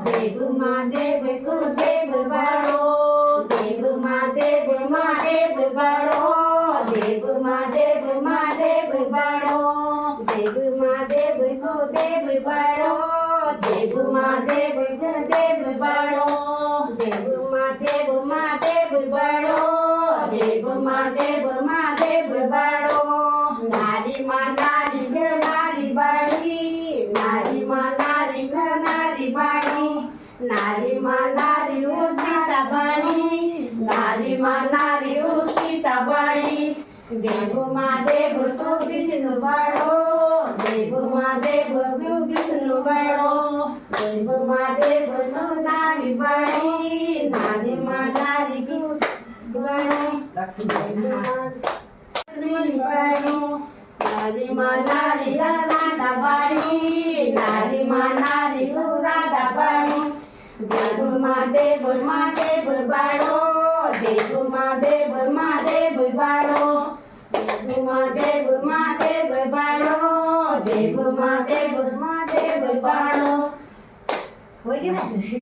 देव महादेव को देव बाळो देव महादेव महादेव बाळो देव महादेव महादेव बाळो देव महादेव को देव बाळो देव महादेव को देव बाळो देव महादेव महादेव बाळो देव महादेव महादेव बाळो नारी मा नारी ग नारी बाळी नारी मा नारी ग नारी बाळी नारी मा नारी ओ सीता बाळी नारी मा नारी ओ सीता बाळी देव महादेव तो विष्णु बाळो देव महादेव तो विष्णु बाळो देव महादेव तो नारी बाळी नारी मा नारी ग बाळो नारी मा नारी राधा बाळी नारी मा नारी राधा बाळी देव महादेव महादेव बाळो देव महादेव महादेव बाळो देव महादेव महादेव बाळो देव महादेव महादेव बाळो होय की नाही